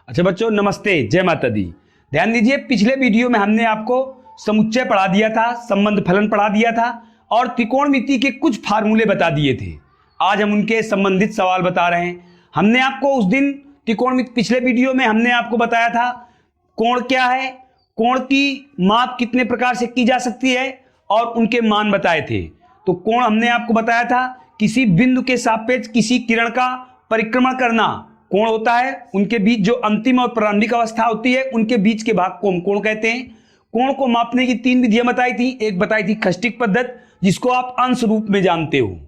अच्छा बच्चों, नमस्ते, जय माता दी। ध्यान दीजिए, पिछले वीडियो में हमने आपको समुच्चय पढ़ा दिया था, संबंध फलन पढ़ा दिया था और त्रिकोणमिति के कुछ फार्मूले बता दिए थे। आज हम उनके संबंधित सवाल बता रहे हैं। हमने आपको उस दिन त्रिकोणमिति पिछले वीडियो में हमने आपको बताया था कोण क्या है, कोण की माप कितने प्रकार से की जा सकती है और उनके मान बताए थे। तो कोण हमने आपको बताया था किसी बिंदु के सापेक्ष किसी किरण का परिक्रमण करना कोण होता है। उनके बीच जो अंतिम और प्रारंभिक अवस्था होती है उनके बीच के भाग को हम कोण कहते हैं। कोण को मापने की 3 विधियां बताई थी। एक बताई थी खष्टिक पद्धति, जिसको आप अंश रूप में जानते हो।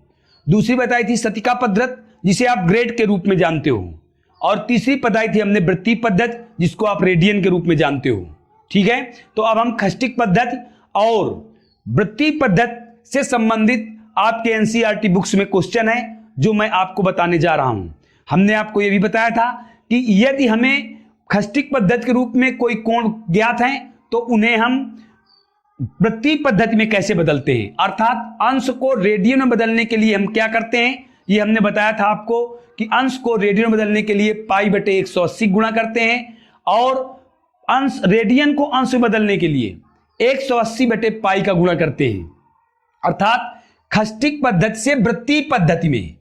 दूसरी बताई थी शतिका पद्धति, जिसे आप ग्रेड के रूप में जानते हो। और तीसरी बताई थी हमने वृत्तीय पद्धति, जिसको आप रेडियन के रूप में जानते हो। ठीक है, तो अब हम खष्टिक पद्धति और वृत्तीय पद्धति से संबंधित आपके एनसीईआरटी बुक्स में क्वेश्चन है जो मैं आपको बताने जा रहा हूं। हमने आपको यह भी बताया था कि यदि हमें खष्टिक पद्धति के रूप में कोई कोण ज्ञात है तो उन्हें हम वृत्तीय पद्धति में कैसे बदलते हैं, अर्थात अंश को रेडियन में बदलने के लिए हम क्या करते हैं। ये हमने बताया था आपको कि अंश को रेडियन में बदलने के लिए π/180 गुणा करते हैं और अंश रेडियन को अंश में बदलने के लिए 180/π का गुणा करते हैं। अर्थात खष्टिक पद्धति से वृत्तीय पद्धति में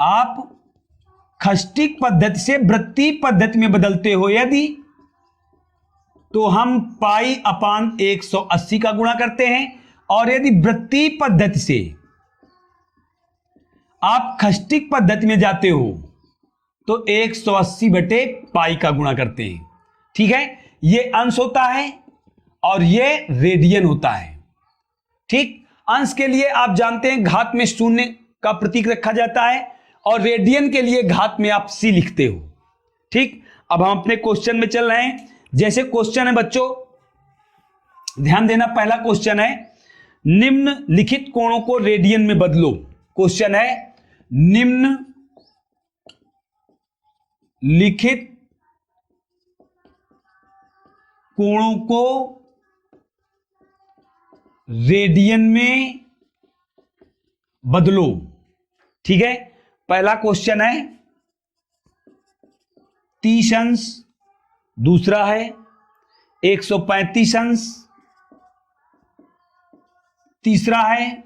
आप खष्टिक पद्धति से वृत्तीय पद्धति में बदलते हो यदि, तो हम π/180 का गुणा करते हैं। और यदि वृत्तीय पद्धति से आप खष्टिक पद्धति में जाते हो तो 180/π का गुणा करते हैं। ठीक है, यह अंश होता है और यह रेडियन होता है। ठीक, अंश के लिए आप जानते हैं घात में 0 का प्रतीक रखा जाता है और रेडियन के लिए घात में आप c लिखते हो। ठीक, अब हम अपने क्वेश्चन में चल रहे हैं। जैसे क्वेश्चन है बच्चों, ध्यान देना, पहला क्वेश्चन है निम्न लिखित कोणों को रेडियन में बदलो। क्वेश्चन है निम्न लिखित कोणों को रेडियन में बदलो। ठीक है, पहला क्वेश्चन है 30 अंश, दूसरा है 135 अंश, तीसरा है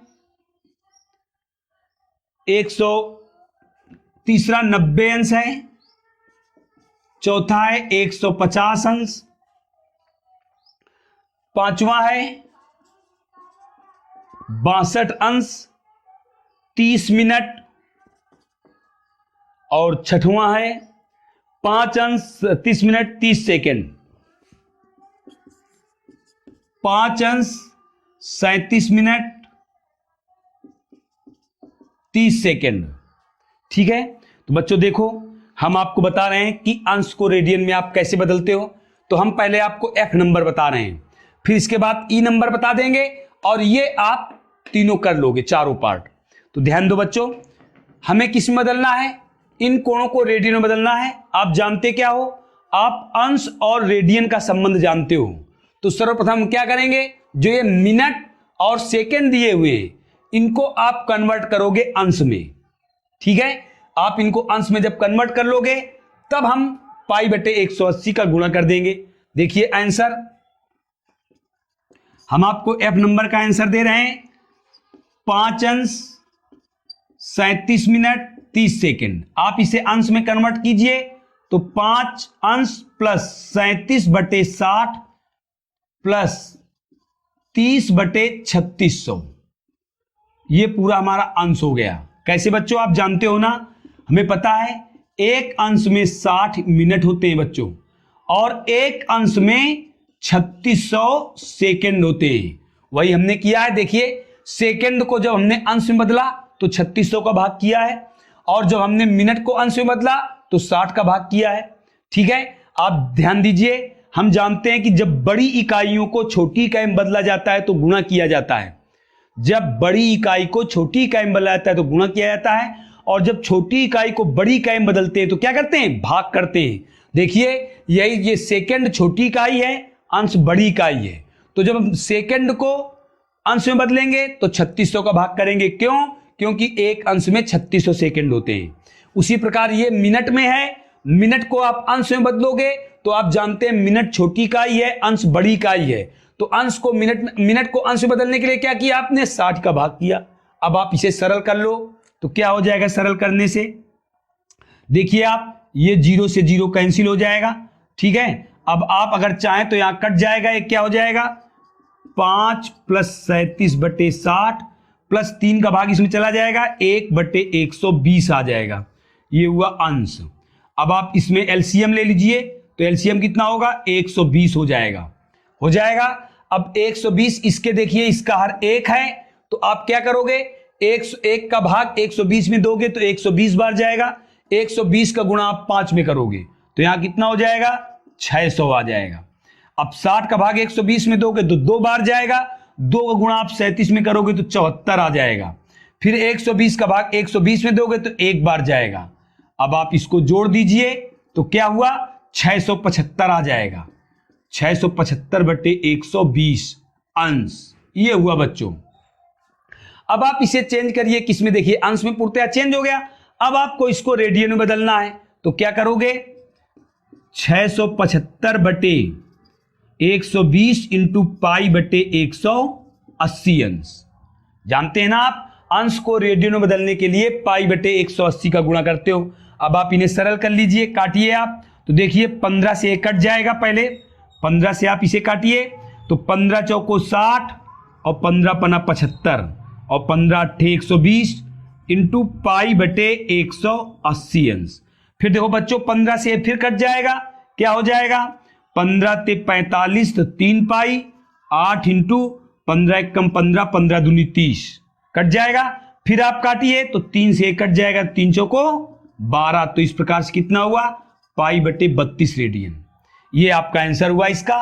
90 अंश है, चौथा है 150 अंश, पांचवा है 62 अंश 30 मिनट और छठवां है 5 अंश 30 मिनट 30 सेकेंड, 5 अंश 37 मिनट 30 सेकेंड। ठीक है, तो बच्चों देखो, हम आपको बता रहे हैं कि अंश को रेडियन में आप कैसे बदलते हो। तो हम पहले आपको F नंबर बता रहे हैं, फिर इसके बाद E नंबर बता देंगे और ये आप तीनों कर लोगे, चारों पार्ट। तो ध्यान दो बच्चों, हमें किस में बदलना है, इन कोणों को रेडियन में बदलना है। आप जानते क्या हो, आप अंश और रेडियन का संबंध जानते हो। तो सर्वप्रथम क्या करेंगे, जो ये मिनट और सेकेंड दिए हुए इनको आप कन्वर्ट करोगे अंश में। ठीक है, आप इनको अंश में जब कन्वर्ट कर लोगे तब हम π/180 का गुणा कर देंगे। देखिए आंसर, हम आपको F नंबर का आंसर दे रहे हैं 5 अंश 37 मिनट 30 सेकेंड। आप इसे अंश में कन्वर्ट कीजिए तो 5 अंश प्लस 37/60 प्लस 30/3600, ये पूरा हमारा अंश हो गया। कैसे बच्चों, आप जानते हो ना, हमें पता है एक अंश में 60 मिनट होते हैं बच्चों और एक अंश में 3600 सेकेंड होते हैं। वही हमने किया है। देखिए, सेकेंड को जब हमने अंश में बदला तो 3600 का भाग किया है और जब हमने मिनट को अंश में बदला तो 60 का भाग किया है। ठीक है, आप ध्यान दीजिए, हम जानते हैं कि जब बड़ी इकाइयों को छोटी इकाई में बदला जाता है तो गुणा किया जाता है। जब बड़ी इकाई को छोटी इकाई में बदला जाता है तो गुणा किया जाता है, और जब छोटी इकाई को बड़ी इकाई में बदलते हैं तो क्या करते हैं, भाग करते हैं। देखिए, यही ये सेकंड छोटी इकाई है, अंश बड़ी इकाई है। तो जब हम सेकंड को अंश में बदलेंगे तो 3600 का भाग करेंगे। क्यों? क्योंकि एक अंश में 3600 सेकंड होते हैं। उसी प्रकार ये मिनट में है, मिनट को आप अंश में बदलोगे तो आप जानते हैं मिनट छोटी इकाई है, अंश बड़ी इकाई है। तो अंश को मिनट को अंश में बदलने के लिए क्या किया आपने, 60 का भाग किया। अब आप इसे सरल कर लो तो क्या हो जाएगा सरल करने से, देखिए आप ये 0 से 0 कैंसिल हो जाएगा, ठीक है। अब आप अगर चाहें तो यहां कट जाएगा, एक क्या हो जाएगा 5 + 37/60 प्लस 3 का भाग इसमें चला जाएगा, 1/120 आ जाएगा। ये हुआ अंश। अब आप इसमें एलसीएम ले लीजिए तो एलसीएम कितना होगा 120 हो जाएगा। अब 120 इसके देखिए इसका हर एक है तो आप क्या करोगे 101 का भाग 120 में दोगे तो 120 बार जाएगा, 120 का गुणा आप 5 में करोगे तो यहां कितना हो जाएगा 600 आ जाएगा। अब 60 का भाग 120 में दोगे तो 2 बार जाएगा, 2 का गुणा आप 37 में करोगे तो 74 आ जाएगा। फिर 120 का भाग 120 में दोगे तो 1 बार जाएगा। अब आप इसको जोड़ दीजिए तो क्या हुआ 675 आ जाएगा, 675/120 अंश। ये हुआ बच्चों। अब आप इसे चेंज करिए किसमें, देखिए अंश में पूर्णतः चेंज हो गया। अब आपको इसको रेडियन में बदलना है तो क्या करोगे 675/120 इंटू π/180 अंश। जानते हैं ना आप अंश को रेडियन में बदलने के लिए π/180 का गुणा करते हो। अब आप इन्हें सरल कर लीजिए, काटिए आप तो देखिए 15 से 1 कट जाएगा, पहले 15 से आप इसे काटिए तो 15 चौको 60 और 15 पना 75 और 15 अट्ठे 120 इंटू π/180 अंश। फिर देखो बच्चों 15 से फिर कट जाएगा, क्या हो जाएगा 15 ते 45 तो 3 पाई 8 इंटू 15 कम 15 15 दूनी 30 कट जाएगा। फिर आप काटिए तो 3 से 1 कट जाएगा, 3 चौको 12 तो इस प्रकार से कितना हुआ π/32 रेडियन। ये आपका आंसर हुआ इसका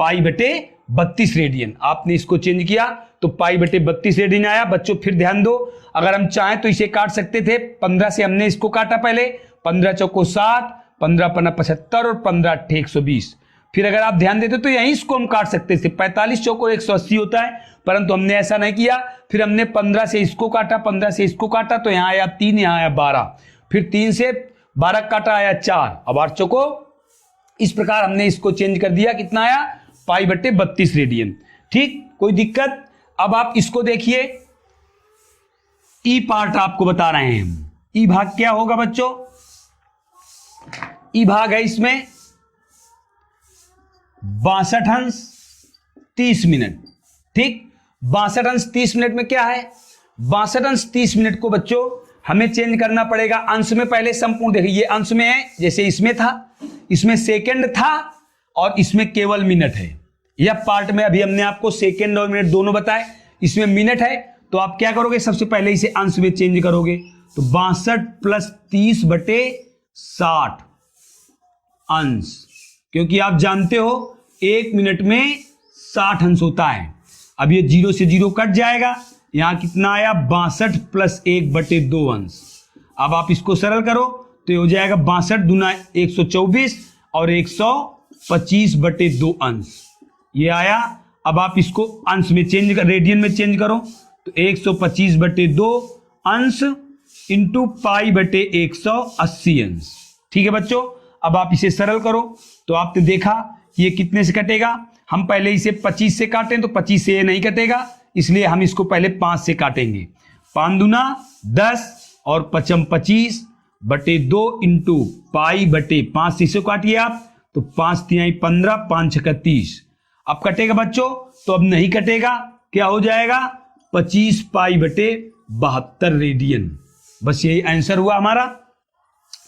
π/32 रेडियन। आपने इसको चेंज किया तो π/32 रेडियन आया। बच्चों फिर ध्यान दो, अगर हम चाहें तो इसे काट सकते थे, 15 से हमने इसको काटा पहले, 15 चौको 60, 15 पना 75 और 15 अट्ठे 120। फिर अगर आप ध्यान देते तो यहीं इसको हम काट सकते थे, 45 चौको 180 होता है, परंतु हमने ऐसा नहीं किया। फिर हमने 15 से इसको काटा, 15 से इसको काटा तो यहां आया 3, यहां आया 12, फिर 3 से 12 काटा आया 4, अब 8 चौको, इस प्रकार हमने इसको चेंज कर दिया, कितना आया π/32 रेडियन। ठीक, कोई दिक्कत। अब आप इसको देखिए, ई पार्ट आपको बता रहे हैं हम। ई भाग क्या होगा बच्चों, ई भाग है इसमें 62 अंश 30 मिनट। ठीक, 62 अंश 30 मिनट में क्या है, 62 अंश 30 मिनट को बच्चों हमें चेंज करना पड़ेगा अंश में। पहले संपूर्ण देखिए, ये अंश में है, जैसे इसमें था, इसमें सेकंड था और इसमें केवल मिनट है। यह पार्ट में अभी हमने आपको सेकंड और मिनट दोनों बताए, इसमें मिनट है। तो आप क्या करोगे, सबसे पहले इसे अंश में चेंज करोगे तो 62 + 30/60 अंश, क्योंकि आप जानते हो 1 मिनट में 60 अंश होता है। अब ये 0 से 0 कट जाएगा, यहां कितना आया 62 + 1/2 अंश। अब आप इसको सरल करो तो ये हो जाएगा 62 दूना 124 और 125/2 अंश, ये आया। अब आप इसको अंश में चेंज कर, रेडियन में चेंज करो तो 125/2 अंश इंटू π/180 अंश। ठीक है बच्चों, अब आप इसे सरल करो तो आपने देखा ये कितने से कटेगा। हम पहले इसे 25 से काटें तो 25 से ये नहीं कटेगा, इसलिए हम इसको पहले 5 से काटेंगे। 5 दूना 10 और 5 25/2 इंटू π/5 से इसे काटिए आप तो 5 3 15, 5 6 30। अब कटेगा बच्चों, तो अब नहीं कटेगा, क्या हो जाएगा 25 π/72 रेडियन। बस यही आंसर हुआ हमारा।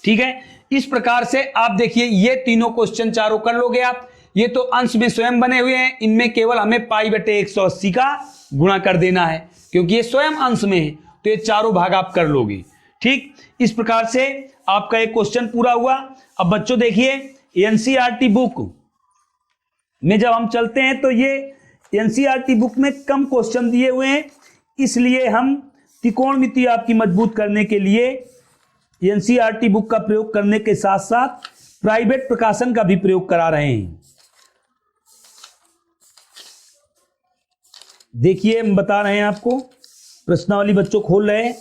ठीक है, इस प्रकार से आप देखिए ये तीनों क्वेश्चन चारों कर लोगे आप। ये तो अंश में स्वयं बने हुए हैं, इनमें केवल हमें π/180 का गुणा कर देना है, क्योंकि ये स्वयं अंश में है, तो ये चारों भाग आप कर लोगे। ठीक, इस प्रकार से आपका एक क्वेश्चन पूरा हुआ। अब बच्चों देखिए एनसीईआरटी बुक में जब हम चलते हैं तो ये एनसीईआरटी बुक में कम क्वेश्चन दिए हुए हैं, इसलिए हम त्रिकोणमिति आपकी मजबूत करने के लिए एनसीईआरटी बुक का प्रयोग करने के साथ साथ प्राइवेट प्रकाशन का भी प्रयोग करा रहे हैं। देखिए हम बता रहे हैं आपको, प्रश्नावली बच्चों खोल रहे हैं।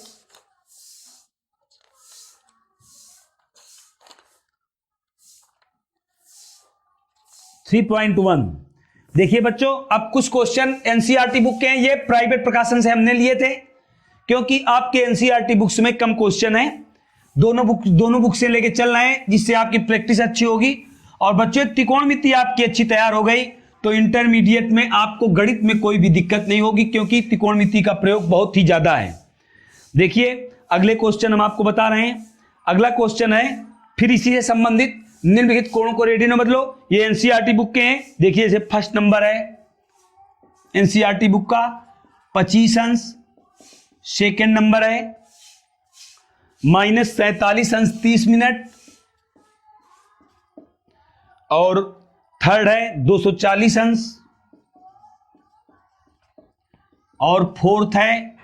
3.1 देखिए बच्चों, अब कुछ क्वेश्चन एनसीईआरटी बुक के हैं, ये प्राइवेट प्रकाशन से हमने लिए थे क्योंकि आपके एनसीईआरटी बुक्स में कम क्वेश्चन है। दोनों बुक से लेके चल रहे हैं जिससे आपकी प्रैक्टिस अच्छी होगी। और बच्चों त्रिकोणमिति आपकी अच्छी तैयार हो गई तो इंटरमीडिएट में आपको गणित में कोई भी दिक्कत नहीं होगी क्योंकि त्रिकोणमिति का प्रयोग बहुत ही ज्यादा है। देखिए अगले क्वेश्चन हम आपको बता रहे हैं। अगला क्वेश्चन है फिर इसी से संबंधित, निम्नलिखित कोणों को रेडियन में बदलो। ये एनसीईआरटी बुक के हैं। देखिए जैसे फर्स्ट नंबर है एनसीईआरटी बुक का 25 अंश, सेकेंड नंबर है -47 अंश 30 मिनट, और थर्ड है 240 अंश, और फोर्थ है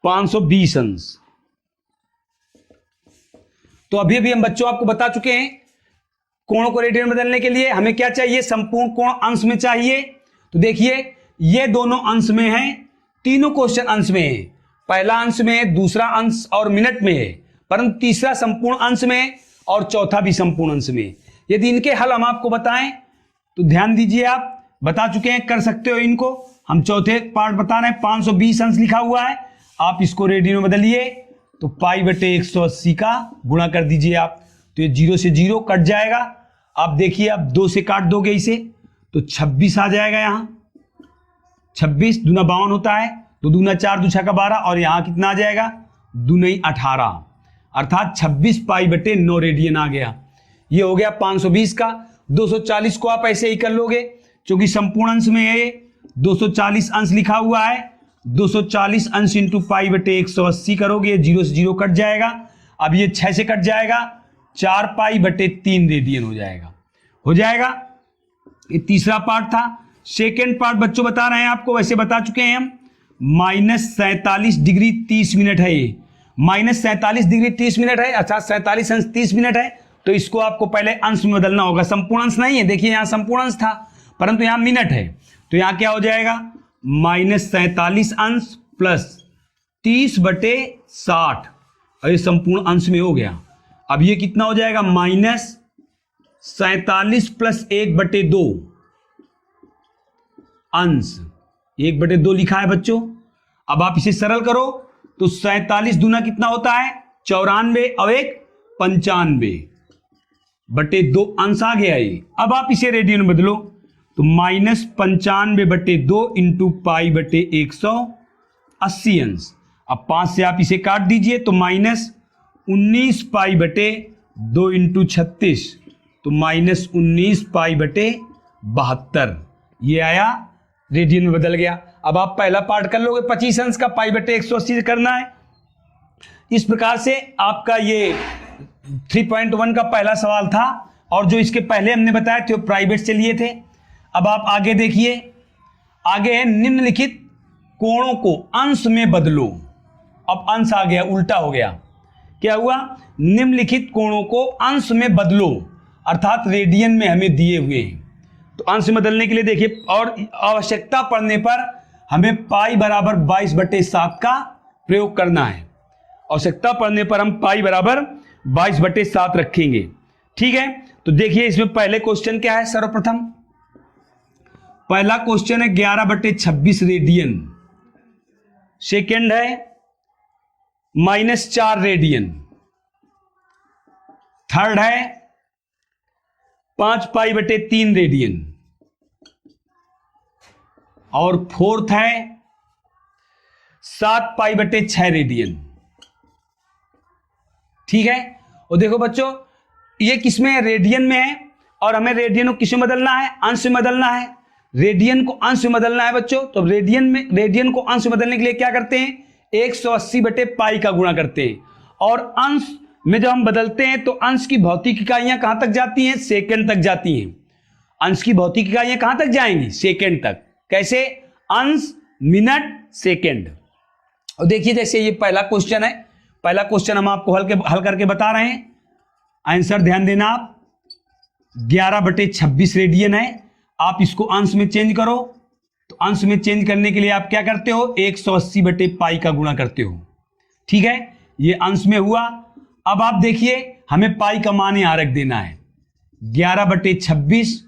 520 अंश। तो अभी अभी हम बच्चों आपको बता चुके हैं कोणों को रेडियन में बदलने के लिए हमें क्या चाहिए, संपूर्ण कोण अंश में चाहिए। तो देखिए ये दोनों अंश में हैं, तीनों क्वेश्चन अंश में है। पहला अंश में है, दूसरा अंश और मिनट में है, परंतु तीसरा संपूर्ण अंश में है और चौथा भी संपूर्ण अंश में। यदि इनके हल हम आपको बताएं तो ध्यान दीजिए, आप बता चुके हैं, कर सकते हो इनको। हम चौथे पार्ट बता रहे हैं, 520 अंश लिखा हुआ है, आप इसको रेडियन में बदलिए तो π/180 का गुणा कर दीजिए आप, तो ये 0 से 0 कट जाएगा। आप देखिए आप 2 से काट दोगे इसे तो 26 आ जाएगा। यहां 26 दूना 52 होता है, तो दूना 4 2 6 का 12, और यहां कितना आ जाएगा, दूनी 18, अर्थात 26 π/9 रेडियन आ गया। ये हो गया 520 का। 240 को आप ऐसे ही कर लोगे क्योंकि संपूर्ण अंश में है, 240 अंश लिखा हुआ है, 240 अंश इंटू π/180 करोगे, 0 से 0 कट जाएगा। अब ये 6 से कट जाएगा, 4 π/3 रेडियन हो जाएगा। ये तीसरा पार्ट था। सेकेंड पार्ट बच्चों बता रहे हैं आपको, वैसे बता चुके हैं हम, -47 डिग्री 30 मिनट है। ये -47 डिग्री 30 मिनट है, अर्थात 47 अंश 30 मिनट है। तो इसको आपको पहले अंश में बदलना होगा, संपूर्ण अंश नहीं है। देखिए यहां संपूर्ण अंश था परंतु यहां मिनट है, तो यहां क्या हो जाएगा, -47 अंश प्लस 30/60, और ये संपूर्ण अंश में हो गया। अब ये कितना हो जाएगा, -47 प्लस 1/2 अंश, 1/2 लिखा है बच्चों। अब आप इसे सरल करो तो 47 दूना कितना होता है, 94, और 1 95/2 अंश आ गया ये। अब आप इसे रेडियन में बदलो तो -95/2 इंटू π/180 अंश। अब 5 से आप इसे काट दीजिए तो -19 π/2 इंटू 36, तो -19 π/72 ये आया, रेडियन में बदल गया। अब आप पहला पार्ट कर लोगे 25 अंश का, π/180 से करना है। इस प्रकार से आपका ये 3.1 का पहला सवाल था, और जो इसके पहले हमने बताया थे वो प्राइवेट से लिए थे। अब आप आगे देखिए, आगे है निम्नलिखित कोणों को अंश में बदलो। अब अंश आ गया, उल्टा हो गया, क्या हुआ, निम्नलिखित कोणों को अंश में बदलो, अर्थात रेडियन में हमें दिए हुए हैं। तो अंश में बदलने के लिए देखिए, और आवश्यकता पड़ने पर हमें π/22/7 का प्रयोग करना है। आवश्यकता पड़ने पर हम π/22/7 रखेंगे, ठीक है। तो देखिए इसमें पहले क्वेश्चन क्या है, सर्वप्रथम पहला क्वेश्चन है 11/26 रेडियन, सेकेंड है -4 रेडियन, थर्ड है 5 π/3 रेडियन, और फोर्थ है 7 π/6 रेडियन, ठीक है। और देखो बच्चों ये किसमें है, रेडियन में है, और हमें रेडियन को किस में बदलना है, अंश में बदलना है। रेडियन को अंश में बदलना है बच्चों, तो रेडियन को अंश में बदलने के लिए क्या करते हैं, 180/π का गुणा करते हैं। और अंश में जब हम बदलते हैं तो अंश की भौतिक इकाइयां कहां तक जाती हैं, सेकंड तक जाती हैं। अंश की भौतिक इकाइयां कहां तक जाएंगी, सेकंड तक। कैसे, अंश, मिनट, सेकंड। और देखिए जैसे ये पहला क्वेश्चन है, पहला क्वेश्चन हम आपको हल करके बता रहे हैं। आंसर ध्यान देना आप, 11/26 रेडियन है। आप इसको अंश में चेंज करो, तो अंश में चेंज करने के लिए आप क्या करते हो, 180/π का गुणा करते हो, ठीक है। ये अंश में हुआ। अब आप देखिए हमें पाई का मान यहां रख देना है, 11/26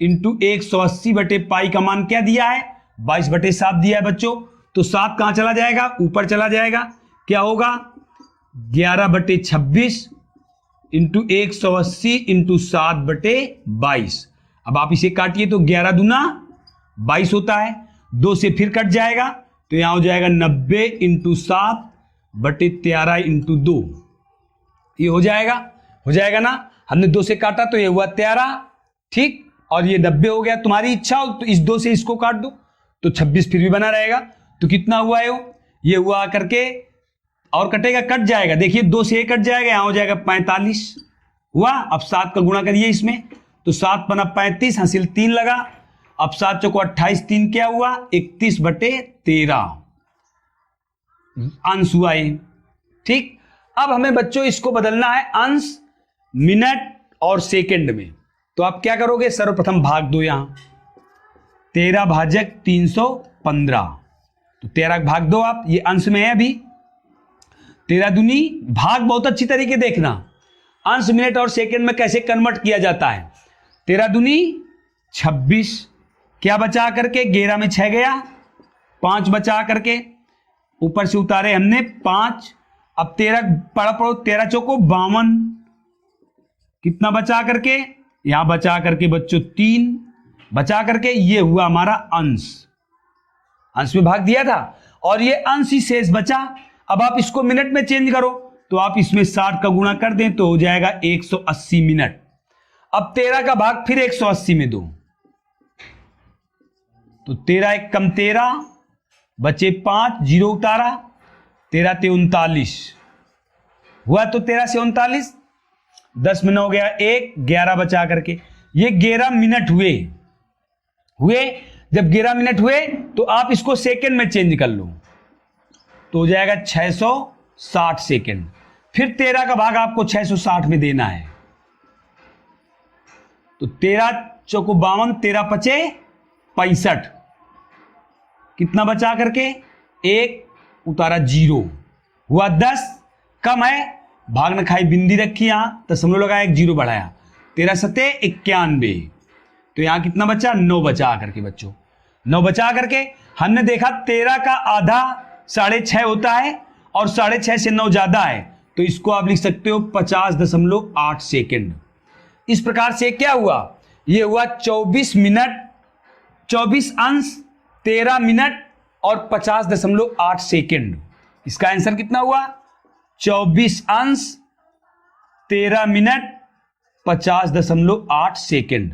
इंटू 180 बटे पाई का मान क्या दिया है, 22/7 दिया है बच्चों। तो 7 कहां चला जाएगा, ऊपर चला जाएगा, क्या होगा 11/26 इंटू 180 इंटू 7/22। अब आप इसे काटिए तो 11 दूना 22 होता है, 2 से फिर कट जाएगा तो यहां हो जाएगा 90 इंटू 7/13 इंटू 2। ये हो जाएगा ना। हमने 2 से काटा तो ये हुआ 13, ठीक, और ये 90 हो गया। तुम्हारी इच्छा हो तो इस 2 से इसको काट दो तो 26 फिर भी बना रहेगा। तो कितना हुआ है, ये हुआ करके और कटेगा, कट जाएगा, देखिए 2 से 1 कट जाएगा, यहां हो जाएगा 45 हुआ। अब 7 का गुणा करिए इसमें तो 7 बना 35, हासिल 3 लगा। अब 7 चौको 28, 3 क्या हुआ 31/13 अंश हुआ ये, ठीक। अब हमें बच्चों इसको बदलना है अंश मिनट और सेकंड में। तो आप क्या करोगे, सर्वप्रथम भाग दो, यहां 13 भाजक 315, तो 13 भाग दो आप, ये अंश में है अभी। 13 दूनी भाग बहुत अच्छी तरीके देखना, अंश मिनट और सेकंड में कैसे कन्वर्ट किया जाता है। 13 दूनी 26, क्या बचा करके 11 में 6 गया, 5 बचा करके ऊपर से उतारे हमने 5। अब 13 पढ़ो 13 चौको 52, कितना बचा करके, यहां बचा करके बच्चों 3 बचा करके, ये हुआ हमारा अंश में भाग दिया था और ये अंश ही शेष बचा। अब आप इसको मिनट में चेंज करो तो आप इसमें 60 का गुणा कर दें तो हो जाएगा 180 मिनट। अब 13 का भाग फिर 180 में दो तो 13 एक कम 13 बचे 5, 0 उतारा, 13 ते 39 हुआ, तो 13 से 39, 10 में 9 गया 1, 11 बचा करके, ये 11 मिनट हुए। जब 11 मिनट हुए तो आप इसको सेकंड में चेंज कर लो तो हो जाएगा 660 सेकंड। फिर 13 का भाग आपको 660 में देना है तो 13 चौको 52, 13 पचे 65, कितना बचा करके 1 उतारा 0 हुआ, 10 कम है, भाग न खाई बिंदी रखी, यहां दशमलव लगाया, 1 0 बढ़ाया, 13 सते 91, तो यहां कितना बचा 9 बचा करके बच्चों, 9 बचा करके हमने देखा 13 का आधा 6.5 होता है और 6.5 से 9 ज्यादा है तो इसको आप लिख सकते हो 50.8 सेकेंड। इस प्रकार से क्या हुआ, यह हुआ 24 मिनट, 24 अंश 13 मिनट और 50.8 सेकेंड। इसका आंसर कितना हुआ 24 अंश 13 मिनट 50.8 सेकेंड।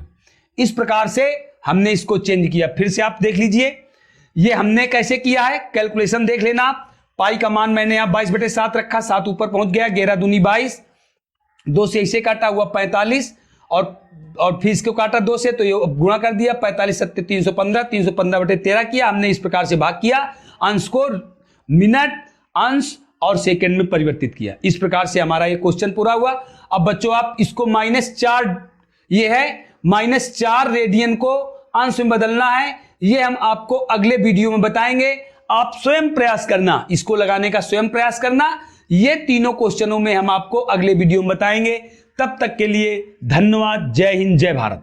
इस प्रकार से हमने इसको चेंज किया। फिर से आप देख लीजिए ये हमने कैसे किया है, कैलकुलेशन देख लेना आप। पाई का मान मैंने यहां 22/7 रखा, 7 ऊपर पहुंच गया, 11 दूनी 22, 2 से इसे काटा हुआ 45 और फिर इसको काटा 2 से तो ये गुणा कर दिया, 45 सत्ते 315, 315/13 किया हमने। इस प्रकार से भाग किया, अंश को मिनट, अंश और सेकंड में परिवर्तित किया। इस प्रकार से हमारा ये क्वेश्चन पूरा हुआ। अब बच्चों आप इसको -4, ये है -4 रेडियन को अंश में बदलना है, ये हम आपको अगले वीडियो में बताएंगे। आप स्वयं प्रयास करना, इसको लगाने का स्वयं प्रयास करना। ये तीनों क्वेश्चनों में हम आपको अगले वीडियो में बताएंगे। तब तक के लिए धन्यवाद। जय हिंद, जय भारत।